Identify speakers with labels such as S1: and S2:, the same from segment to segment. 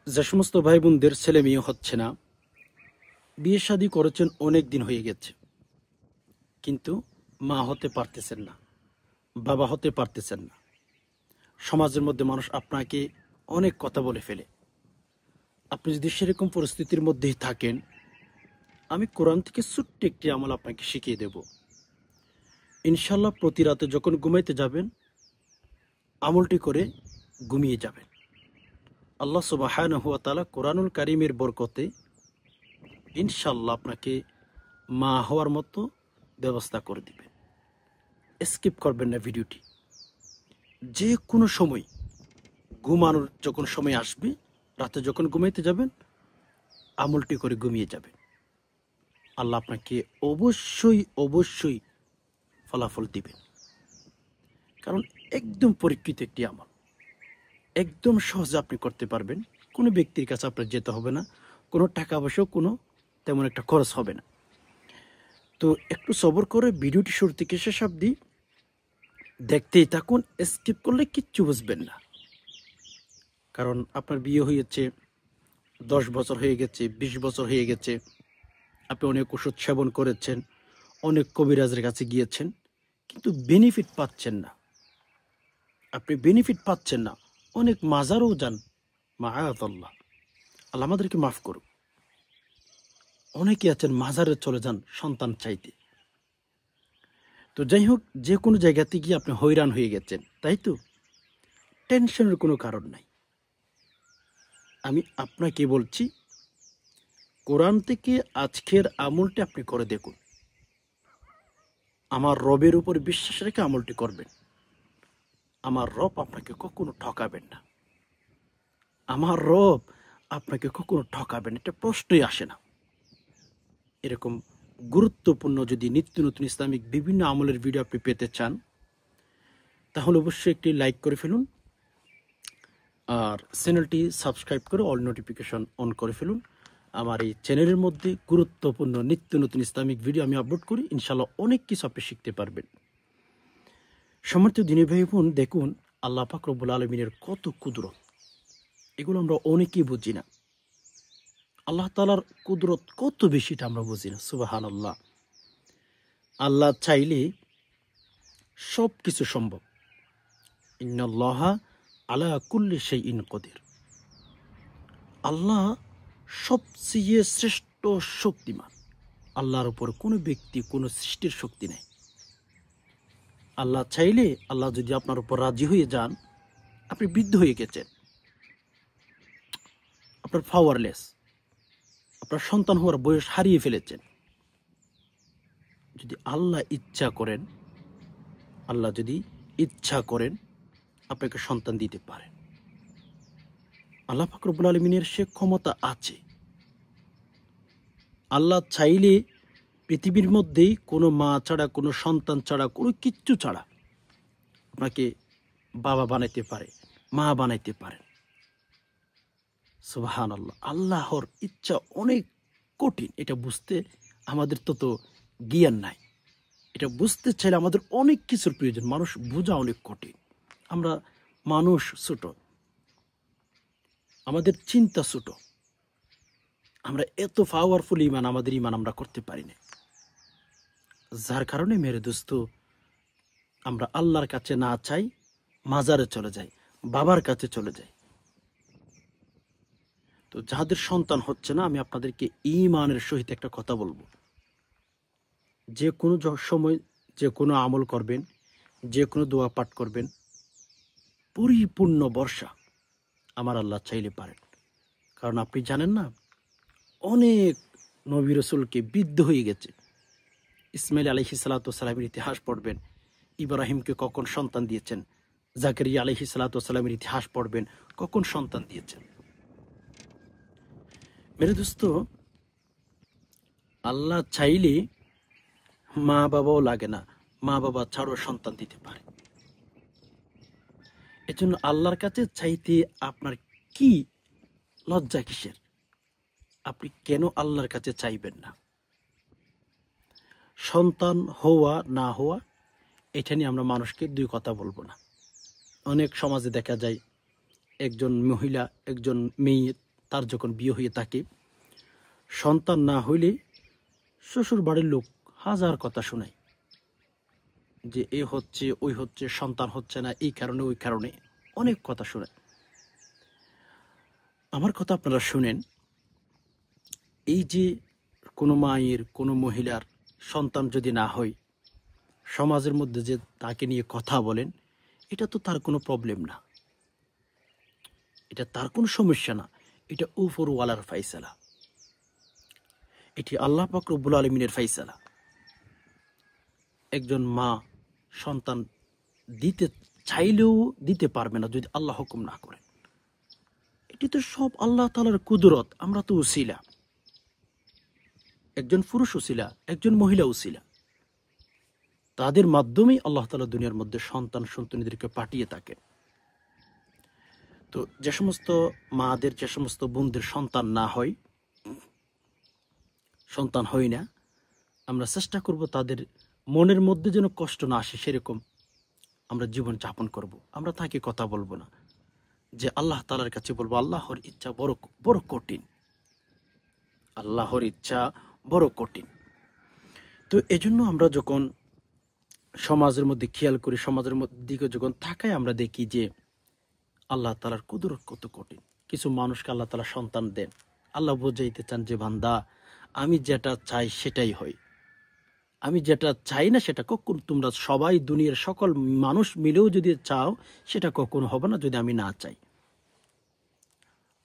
S1: যে সমস্ত ভাই বোনদের ছেলে মেয়ে হচ্ছে না, বিয়ে শাদী করেছেন, অনেক দিন হয়ে গেছে, কিন্তু মা হতে পারতেছেন না, বাবা হতে পারতেছেন না। সমাজের মধ্যে মানুষ আপনাকে অনেক কথা বলে ফেলে। আপনি যদি সেরকম পরিস্থিতির মধ্যেই থাকেন, আমি কোরআন থেকে ছোট্ট একটি আমল আপনাকে শিখিয়ে দেব। ইনশাল্লাহ প্রতি রাতে যখন ঘুমাইতে যাবেন, আমলটি করে ঘুমিয়ে যাবেন। আল্লাহ সুবহানাহু ওয়া তাআলা কোরআনুল কারীমের বরকতে ইনশাল্লাহ আপনাকে মা হওয়ার মতো ব্যবস্থা করে দিবেন। স্কিপ করবেন না ভিডিওটি। যে কোনো সময় ঘুমানোর যখন সময় আসবে, রাতে যখন ঘুমাইতে যাবেন, আমলটি করে ঘুমিয়ে যাবেন। আল্লাহ আপনাকে অবশ্যই অবশ্যই ফলাফল দিবেন, কারণ একদম পরীক্ষিত একটি আমল, একদম সহজে আপনি করতে পারবেন। কোনো ব্যক্তির কাছে আপনার যেতে হবে না, কোনো টাকা পয়সাও কোনো তেমন একটা খরচ হবে না। তো একটু সবর করে ভিডিওটি শুরু থেকে শেষ অবধি দেখতেই থাকুন। স্কিপ করলে কিচ্ছু বুঝবেন না। কারণ আপনার বিয়ে হয়েছে, 10 বছর হয়ে গেছে, 20 বছর হয়ে গেছে, আপনি অনেক ওষুধ সেবন করেছেন, অনেক কবিরাজের কাছে গিয়েছেন, কিন্তু বেনিফিট পাচ্ছেন না। আপনি বেনিফিট পাচ্ছেন না, অনেক মাজারও যান, মাআযাল্লাহ, আল্লাহ আমাদেরকে মাফ করুন। অনেকে আছেন মাজারে চলে যান সন্তান চাইতে। তো যাই হোক, যে কোনো জায়গাতে গিয়ে আপনি হয়রান হয়ে গেছেন, তাই তো? টেনশনের কোনো কারণ নাই। আমি আপনাকে বলছি, কোরআন থেকে আজকের আমলটি আপনি করে দেখুন। আমার রবের উপর বিশ্বাস রেখে আমলটি করবেন। আমার রব আপনাকে কখনো ঠকাবেন না। আমার রব আপনাকে কখনো ঠকাবেন, এটা প্রশ্নই আসে না। এরকম গুরুত্বপূর্ণ যদি নিত্য নতুন ইসলামিক বিভিন্ন আমলের ভিডিও আপনি পেতে চান, তাহলে অবশ্যই একটি লাইক করে ফেলুন, আর চ্যানেলটি সাবস্ক্রাইব করে অল নোটিফিকেশন অন করে ফেলুন। আমার এই চ্যানেলের মধ্যে গুরুত্বপূর্ণ নিত্য নতুন ইসলামিক ভিডিও আমি আপলোড করি। ইনশাল্লাহ অনেক কিছু আপনি শিখতে পারবেন। সম্মানিত দিনী ভাই বোন, দেখুন আল্লাহ পাক রব্বুল আলামিনের কত কুদরত, এগুলো আমরা অনেকেই বুঝি না। আল্লাহ তাআলার কুদরত কত বেশি, এটা আমরা বুঝি না। সুবহানাল্লাহ। আল্লাহ চাইলে সব কিছু সম্ভব। ইন্নাল্লাহা আলা কুল্লি শাইইন কদির। আল্লাহ সবচেয়ে শ্রেষ্ঠ শক্তিমান। আল্লাহর উপর কোনো ব্যক্তি, কোনো সৃষ্টির শক্তি নেই। আল্লাহ চাইলে, আল্লাহ যদি আপনার উপর রাজি হয়ে যান, আপনি বৃদ্ধ হয়ে গেছেন, আপনার পাওয়ারলেস, আপনার সন্তান হওয়ার বয়স হারিয়ে ফেলেছেন, যদি আল্লাহ ইচ্ছা করেন, আল্লাহ যদি ইচ্ছা করেন, আপনাকে সন্তান দিতে পারেন। আল্লাহ পাক রব্বুল আলামিনের সে ক্ষমতা আছে। আল্লাহ চাইলে পৃথিবীর মধ্যেই কোনো মা ছাড়া, কোনো সন্তান ছাড়া, কোনো কিচ্ছু ছাড়া আপনাকে বাবা বানাইতে পারে, মা বানাইতে পারেন। সুবহানাল্লাহ। আল্লাহর ইচ্ছা অনেক কঠিন, এটা বুঝতে আমাদের তো জ্ঞান নাই। এটা বুঝতে চাইলে আমাদের অনেক কিছুর প্রয়োজন। মানুষ বোঝা অনেক কঠিন। আমরা মানুষ ছোট, আমাদের চিন্তা ছোট, আমরা এত পাওয়ারফুল ইমান, আমাদের ইমান আমরা করতে পারি না। যার কারণে মেরে দোস্ত, আমরা আল্লাহর কাছে না চাই, মাজারে চলে যাই, বাবার কাছে চলে যাই। তো যাদের সন্তান হচ্ছে না, আমি আপনাদেরকে ঈমানের সহিত একটা কথা বলবো। যে কোনো সময় যে কোনো আমল করবেন, যে কোনো দোয়া পাঠ করবেন, পরিপূর্ণ বর্ষা আমার আল্লাহ চাইলে পারেন। কারণ আপনি জানেন না, অনেক নবী রাসূলকে বৃদ্ধ হয়ে গেছে। ইসমাইল আলাইহিস সালাতু ওয়াস সালামের ইতিহাস পড়বেন, ইব্রাহিমকে কখন সন্তান দিয়েছেন, জাকারিয়া আলাইহিস সালাতু ওয়াস সালামের ইতিহাস পড়বেন, কখন সন্তান দিয়েছেন। মেরে দোস্ত, আল্লাহ চাইলে মা বাবাও লাগে না, মা বাবা ছাড়াও সন্তান দিতে পারে। এজন্য আল্লাহর কাছে চাইতে আপনার কি লজ্জা কিসের? আপনি কেন আল্লাহর কাছে চাইবেন না? সন্তান হওয়া না হওয়া, এটা নিয়ে আমরা মানুষকে দুই কথা বলবো না। অনেক সমাজে দেখা যায়, একজন মহিলা, একজন মেয়ে তার যখন বিয়ে হয়ে থাকে, সন্তান না হইলে শ্বশুর বাড়ির লোক হাজার কথা শোনায় যে এ হচ্ছে, ওই হচ্ছে, সন্তান হচ্ছে না, এই কারণে ওই কারণে অনেক কথা শোনায়। আমার কথা আপনারা শুনেন, এই যে কোনো মায়ের, কোনো মহিলার সন্তান যদি না হয়, সমাজের মধ্যে যে তাকে নিয়ে কথা বলেন, এটা তো তার কোনো প্রবলেম না, এটা তার কোনো সমস্যা না, এটা উপরওয়ালার ফাইসালা, এটি আল্লাহ পাক রব্বুল আলামিনের ফাইসালা। একজন মা সন্তান দিতে চাইলেও দিতে পারবে না যদি আল্লাহ হুকুম না করেন। এটি তো সব আল্লাহ তাআলার কুদরত, আমরা তো উসিলা, একজন পুরুষ উসিলা, একজন মহিলা উসিলা, তাদের মাধ্যমেই আল্লাহ তাআলা দুনিয়ার মধ্যে সন্তান সন্ততিদেরকে পাঠিয়ে থাকেন। তো যে সমস্ত মাদের, যে সমস্ত বোনদের সন্তান না হয়, সন্তান হয় না, আমরা চেষ্টা করব তাদের মনের মধ্যে যেন কষ্ট না আসে সেরকম আমরা জীবন যাপন করব। আমরা তাকে কথা বলবো না, যে আল্লাহ তাআলার কাছে বলবো আল্লাহর ইচ্ছা বড় বড় কঠিন, আল্লাহর ইচ্ছা বড় কঠিন। তো এজন্য আমরা যখন সমাজের মধ্যে খেয়াল করি, সমাজের দিকে যখন তাকাই, আমরা দেখি যে আল্লাহ তাআলার কুদরত কত কঠিন। কিছু মানুষকে আল্লাহ তাআলা সন্তান দেন, আল্লাহ বোঝাইতে চান যে বান্দা, আমি যেটা চাই সেটাই হয়, আমি যেটা চাই না সেটা কখন, তোমরা সবাই দুনিয়ার সকল মানুষ মিলেও যদি চাও সেটা কখনো হবে না যদি আমি না চাই।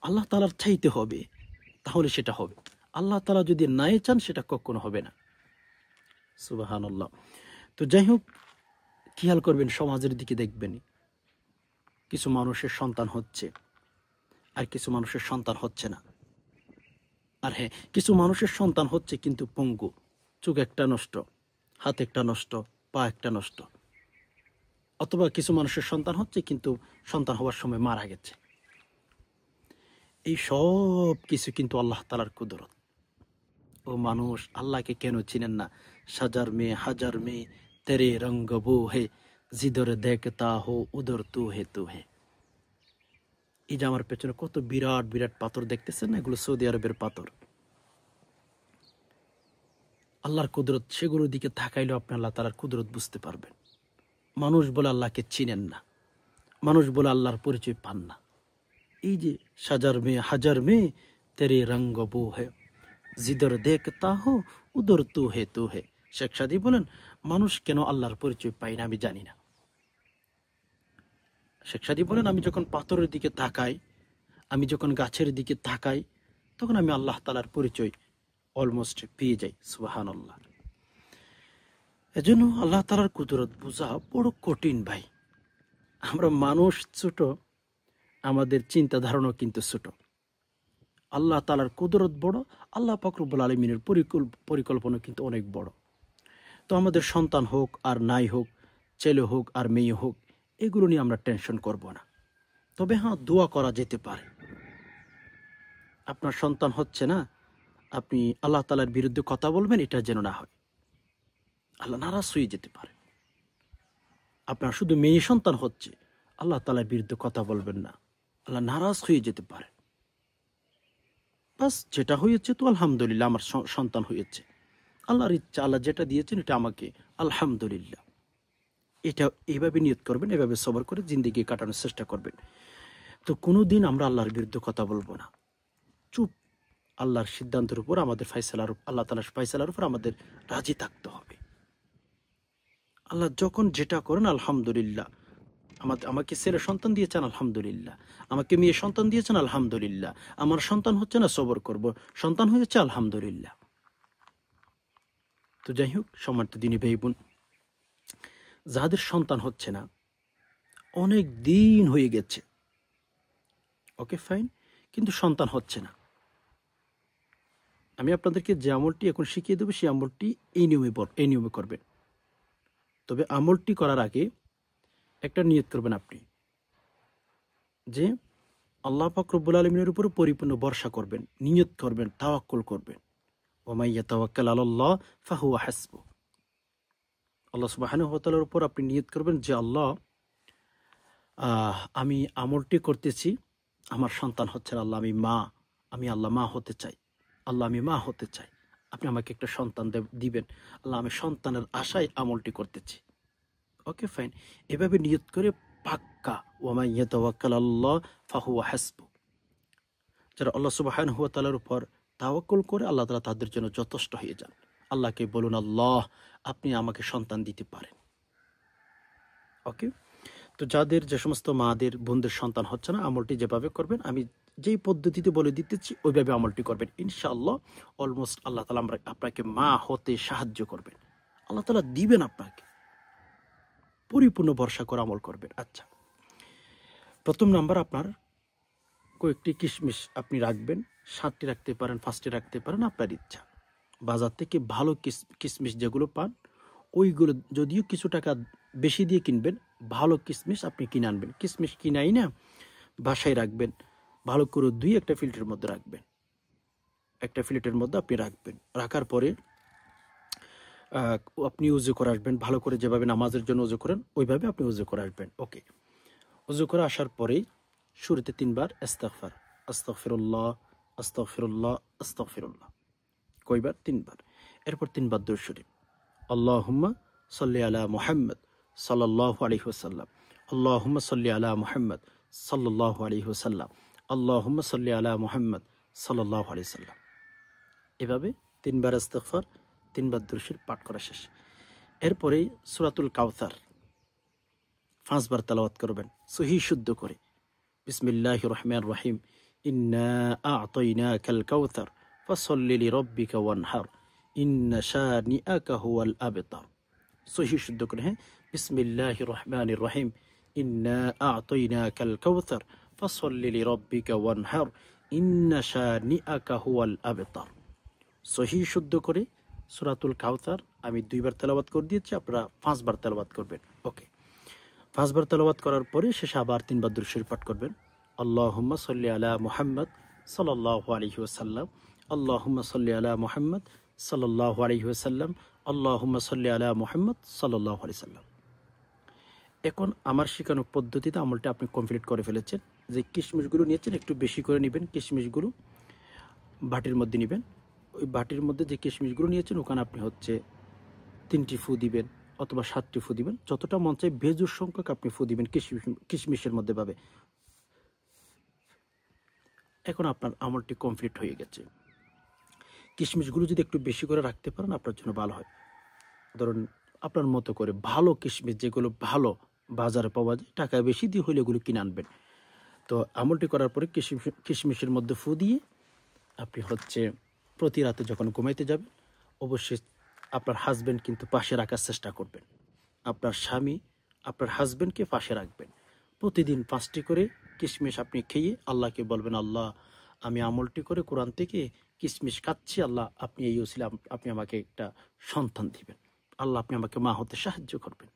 S1: আল্লাহ তাআলার চাইতে হবে, তাহলে সেটা হবে। আল্লাহ তাআলা যদি নাই চান সেটা কখনো হবে না। সুবহানাল্লাহ। তো যাই হোক, খেয়াল করবেন, সমাজের দিকে দেখবেন, কিছু মানুষের সন্তান হচ্ছে আর কিছু মানুষের সন্তান হচ্ছে না। আর হ্যাঁ, কিছু মানুষের সন্তান হচ্ছে কিন্তু পঙ্গু, চোখ একটা নষ্ট, হাত একটা নষ্ট, পা একটা নষ্ট। অথবা কিছু মানুষের সন্তান হচ্ছে কিন্তু সন্তান হওয়ার সময় মারা গেছে। এই সব কিছু কিন্তু আল্লাহ তাআলার কুদরত। ও মানুষ, আল্লাহকে কেন চিনেন না? সাজার মেয়ে হাজার মেয়ে তেরে রঙ্গ বো হে, জিদর দেখতা হো উদর তু হে তু হে। এই যে আমার পেছনে কত বিরাট বিরাট পাথর দেখতেছেন না, এগুলো সৌদি আরবের পাথর। আল্লাহর কুদরত, সেগুলোর দিকে তাকাইলেও আপনি আল্লাহ তাআলার কুদরত বুঝতে পারবেন। মানুষ বলে আল্লাহকে চিনেন না, মানুষ বলে আল্লাহর পরিচয় পান না। এই যে সাজার মেয়ে হাজার মেয়ে তেরে রঙ্গ বো হে, জিদর দেখতা হো উদর তু হে তু হে। শেখ সাদী বলেন, মানুষ কেন আল্লাহর পরিচয় পাই না আমি জানি না। শেখ সাদী বলেন, আমি যখন পাথরের দিকে তাকাই, আমি যখন গাছের দিকে তাকাই, তখন আমি আল্লাহ তাআলার পরিচয় অলমোস্ট পেয়ে যাই। সুবহানাল্লাহ। এজন্য আল্লাহ তাআলার কুদরত বোঝা বড় কঠিন ভাই। আমরা মানুষ ছোট, আমাদের চিন্তা ধারণা কিন্তু ছোট। আল্লাহ তাআলার কুদরত বড়, আল্লাহ পাক রব্বুল আলামিনের পরিকল্পনা কিন্তু অনেক বড়। তো আমাদের সন্তান হোক আর নাই হোক, ছেলে হোক আর মেয়ে হোক, এগুলো নিয়ে আমরা টেনশন করব না। তবে হ্যাঁ, দোয়া করা যেতে পারে। আপনার সন্তান হচ্ছে না, আপনি আল্লাহ তাআলার বিরুদ্ধে কথা বলবেন, এটা যেন না হয়। আল্লাহ নারাজ হয়ে যেতে পারে। আপনার শুধু মেয়ে সন্তান হচ্ছে, আল্লাহ তাআলার বিরুদ্ধে কথা বলবেন না, আল্লাহ নারাজ হয়ে যেতে পারে। বাস, যেটা হয়েছে তো আলহামদুলিল্লাহ, আমার সন্তান হয়েছে, আল্লাহর ইচ্ছা, আল্লাহ যেটা দিয়েছেন এটা আমাকে, আলহামদুলিল্লাহ। এটা এইভাবে নিয়ত করবেন, এভাবে সবর করে জিন্দেগি কাটানোর চেষ্টা করবেন। তো কোনোদিন আমরা আল্লাহর বিরুদ্ধে কথা বলবো না, চুপ। আল্লাহর সিদ্ধান্তের উপর, আমাদের ফায়সালার, আল্লাহ তাআলার ফায়সালার উপর আমাদের রাজি থাকতে হবে। আল্লাহ যখন যেটা করেন আলহামদুলিল্লাহ। আমাকে ছেলে সন্তান দিয়েছেন আলহামদুলিল্লাহ, আমাকে মেয়ে সন্তান দিয়েছেন আলহামদুলিল্লাহ, আমার সন্তান হচ্ছে না সবর করব, সন্তান হয়েছে আলহামদুলিল্লাহ। তো যাই হোক, সম্মানিত দিনী ভাই বোন, যাদের সন্তান হচ্ছে না, অনেক দিন হয়ে গেছে, ওকে ফাইন, কিন্তু সন্তান হচ্ছে না, আমি আপনাদেরকে যে আমলটি এখন শিখিয়ে দেবো, সেই আমলটি এই নিয়মে করবেন। তবে আমলটি করার আগে একটা নিয়ত করবেন আপনি, যে আল্লাহ পাক রব্বুল আলামিনের উপর পরিপূর্ণ ভরসা করবেন, নিয়ত করবেন, তাওয়াক্কুল করবেন। ওয়া মান ইয়াতাওয়াক্কাল আলাল্লাহ ফাহুয়া হাসবুহ। আল্লাহ সুবহানাহু ওয়া তাআলার উপর আপনি নিয়ত করবেন যে আল্লাহ, আমি আমলটি করতেছি, আমার সন্তান হচ্ছে না, আল্লাহ আমি মা, আমি আল্লাহ মা হতে চাই, আল্লাহ আমি মা হতে চাই, আপনি আমাকে একটা সন্তান দিবেন, আল্লাহ আমি সন্তানের আশায় আমলটি করতেছি। ওকে ফাইন, এভাবে নিয়ত করে পাক্কা ওয়া ইয়াতাওয়াক্কাল আল্লাহ ফাহুয়া হাসবু, যারা আল্লাহ সুবহানাহু ওয়া তাআলার উপর তাওয়াক্কুল করে আল্লাহ তাআলা তাদের জন্য যথেষ্ট হয়ে যান। আল্লাহকে বলুন, আল্লাহ আপনি আমাকে সন্তান দিতে পারেন। ওকে, তো যাদের যে সমস্ত মাদের বোনদের সন্তান হচ্ছে না, আমলটি যেভাবে করবেন আমি যেই পদ্ধতিতে বলে দিতেছি ওইভাবে আমলটি করবেন, ইনশাআল্লাহ অলমোস্ট আল্লাহ তাআলা আপনাকে মা হতে সাহায্য করবেন, আল্লাহ তাআলা দিবেন আপনাকে। পরিপূর্ণ ভরসা করে আমল করবেন। আচ্ছা, প্রথম নাম্বার, আপনার কয়েকটি কিশমিশ আপনি রাখবেন, 7টি রাখতে পারেন, 5টি রাখতে পারেন, আপনার ইচ্ছা। বাজার থেকে ভালো কিশমিশ যেগুলো পান ওইগুলো, যদিও কিছু টাকা বেশি দিয়ে কিনবেন, ভালো কিশমিশ আপনি কিনে আনবেন। কিশমিশ কিনাই না, বাসায় রাখবেন, ভালো করে ধুয়ে একটা ফিল্টারের মধ্যে রাখবেন, একটা ফিল্টারের মধ্যে আপনি রাখবেন। রাখার পরে আপনি উজু করে আসবেন, ভালো করে যেভাবে নামাজের জন্য উজু করেন ওইভাবে আপনি উজু করে আসবেন। ওকে, উজু করে আসার পরেই শুরুতে 3 বার ইস্তিগফার, আস্তাগফিরুল্লাহ আস্তাগফিরুল্লাহ আস্তাগফিরুল্লাহ, কয়বার? 3 বার। এরপর 3 বার দুরূদ শরীফ, আল্লাহুম্মা সাল্লি আলা মুহাম্মদ সাল্লাল্লাহু আলাইহি ওয়াসাল্লাম, আল্লাহুম্মা সাল্লি আলা মুহাম্মদ সাল্লাল্লাহু আলাইহি ওয়াসাল্লাম, আল্লাহুম্মা সাল্লি আলা মুহাম্মদ সাল্লাল্লাহু আলাইহি ওয়াসাল্লাম। এভাবে 3 বার ইস্তিগফার, 3 বার দুরূদ শরীফ পাঠ করা শেষ। এরপরেই সূরাতুল কাউসার 5 বার তেলাওয়াত করবেন সহি শুদ্ধ করে। বিসমিল্লাহির রহমানির রহিম, ইন্না আ'তাইনাকাল কাউসার ফাসাল্লি লিরাব্বিকা ওয়ানহার, ইন্না শানিআকা হুয়াল আবতার। সহি শুদ্ধ করে, হ্যাঁ, বিসমিল্লাহির রহমানির রহিম, ইন্না আ'তাইনাকাল কাউসার ফাসাল্লি লিরাব্বিকা ওয়ানহার, ইন্না শানিআকা হুয়াল আবতার। সহি শুদ্ধ করে সূরাতুল কাউসার আমি 2 বার তেলাওয়াত করে দিয়েছি, আপনারা 5 বার তেলাওয়াত করবেন। ওকে, 5 বার তেলাওয়াত করার পরে শেষে আবার 3 বার দুরূদ শরীফ পাঠ করবেন। আল্লাহুম্মা সাল্লি আলা মুহাম্মদ সাল্লাল্লাহু আলাইহি ওয়াসাল্লাম, আল্লাহুম্মা সাল্লি আলা মুহাম্মদ সাল্লাল্লাহু আলাইহি ওয়াসাল্লাম, আল্লাহুম্মা সাল্লি আলা মুহাম্মদ সাল্লাল্লাহু আলাইহি ওয়াসাল্লাম। এখন আমার শেখানো পদ্ধতিতে আমলটা আপনি কমপ্লিট করে ফেলেছেন। যে কিশমিশগুলো নিয়েছেন একটু বেশি করে নেবেন, কিশমিশগুলো বাটির মধ্যে নেবেন। ওই বাটির মধ্যে যে কিশমিশগুলো নিয়েছেন ওখানে আপনি হচ্ছে 3টি ফু দিবেন অথবা 7টি ফু দিবেন, যতটা মন চায় বেজুর সংখ্যক আপনি ফু দিবেন কিশমিশের মধ্যে ভাবে। এখন আপনার আমলটি কমপ্লিট হয়ে গেছে। কিশমিশগুলো যদি একটু বেশি করে রাখতে পারেন আপনার জন্য ভালো হয়। ধরুন আপনার মতো করে ভালো কিশমিশ, যেগুলো ভালো বাজারে পাওয়া যায়, টাকা বেশি দিয়ে হলে এগুলো কিনে আনবেন। তো আমলটি করার পরে কিশমিশের মধ্যে ফু দিয়ে আপনি হচ্ছে প্রতি রাতে যখন ঘুমাইতে যাবেন অবশ্যই আপনার হাজব্যান্ড কিন্তু পাশে রাখার চেষ্টা করবেন। আপনার স্বামী আপনার হাজব্যান্ডকে পাশে রাখবেন। প্রতিদিন 5টি করে কিশমিশ আপনি খেয়ে আল্লাহকে বলবেন, আল্লাহ আমি আমলটি করে কোরআন থেকে কিশমিশ খাচ্ছি, আল্লাহ আপনি এই ওসিলা আপনি আমাকে একটা সন্তান দিবেন, আল্লাহ আপনি আমাকে মা হতে সাহায্য করবেন।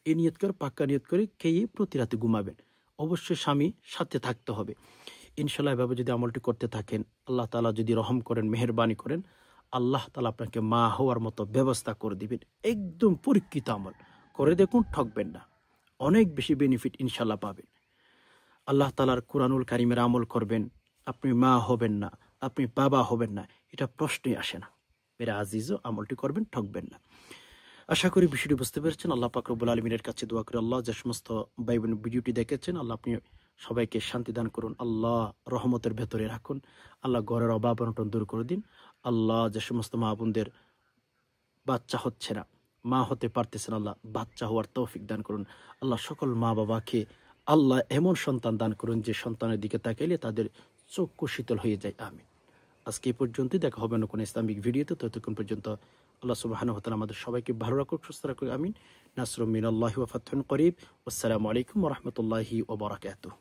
S1: এই নিয়ত করে, পাক্কা নিয়ত করে খেয়ে প্রতি রাতে ঘুমাবেন। অবশ্যই স্বামী সাথে থাকতে হবে। ইনশাল্লাহ এভাবে যদি আমলটি করতে থাকেন, আল্লাহ তাআলা যদি রহম করেন, মেহেরবানি করেন, আল্লাহ তাআলা আপনাকে মা হওয়ার মতো ব্যবস্থা করে দিবেন। একদম পরীক্ষিত আমল, করে দেখুন, ঠকবেন না, অনেক বেশি বেনিফিট ইনশাল্লাহ পাবেন। আল্লাহ তাআলার কুরআনুল কারীমের আমল করবেন, আপনি মা হবেন না, আপনি বাবা হবেন না, এটা প্রশ্নই আসে না। মেরা আজিজও আমলটি করবেন, ঠকবেন না। আশা করি বিষয়টি বুঝতে পেরেছেন। আল্লাহ পাক রব্বুল আলামিনের কাছে দোয়া করি, আল্লাহ যে সমস্ত ভাই বোন ভিডিওটি দেখেছেন, আল্লাহ আপনি সবাইকে শান্তি দান করুন, আল্লাহ রহমতের ভেতরে রাখুন, আল্লাহ ঘরের অভাব অনটন দূর করে দিন। আল্লাহ যে সমস্ত মা বোনদের বাচ্চা হচ্ছে না, মা হতে পারতেছেন, আল্লাহ বাচ্চা হওয়ার তৌফিক দান করুন। আল্লাহ সকল মা বাবাকে আল্লাহ এমন সন্তান দান করুন যে সন্তানের দিকে তাকাইলে তাদের চক্ষু শীতল হয়ে যায়। আমিন। আজকে এই পর্যন্তই, দেখা হবে না কোনো ইসলামিক ভিডিওতে। ততক্ষণ পর্যন্ত আল্লাহ সুবহানাহু ওয়া তাআলা আমাদের সবাইকে ভালো রাখুক, সুস্থ রাখুক। আমিন। নাসরুম মিনাল্লাহি ওয়া ফাতহুন করিব। আসসালামু আলাইকুম ওয়া রাহমাতুল্লাহি ওয়া বারাকাতুহু।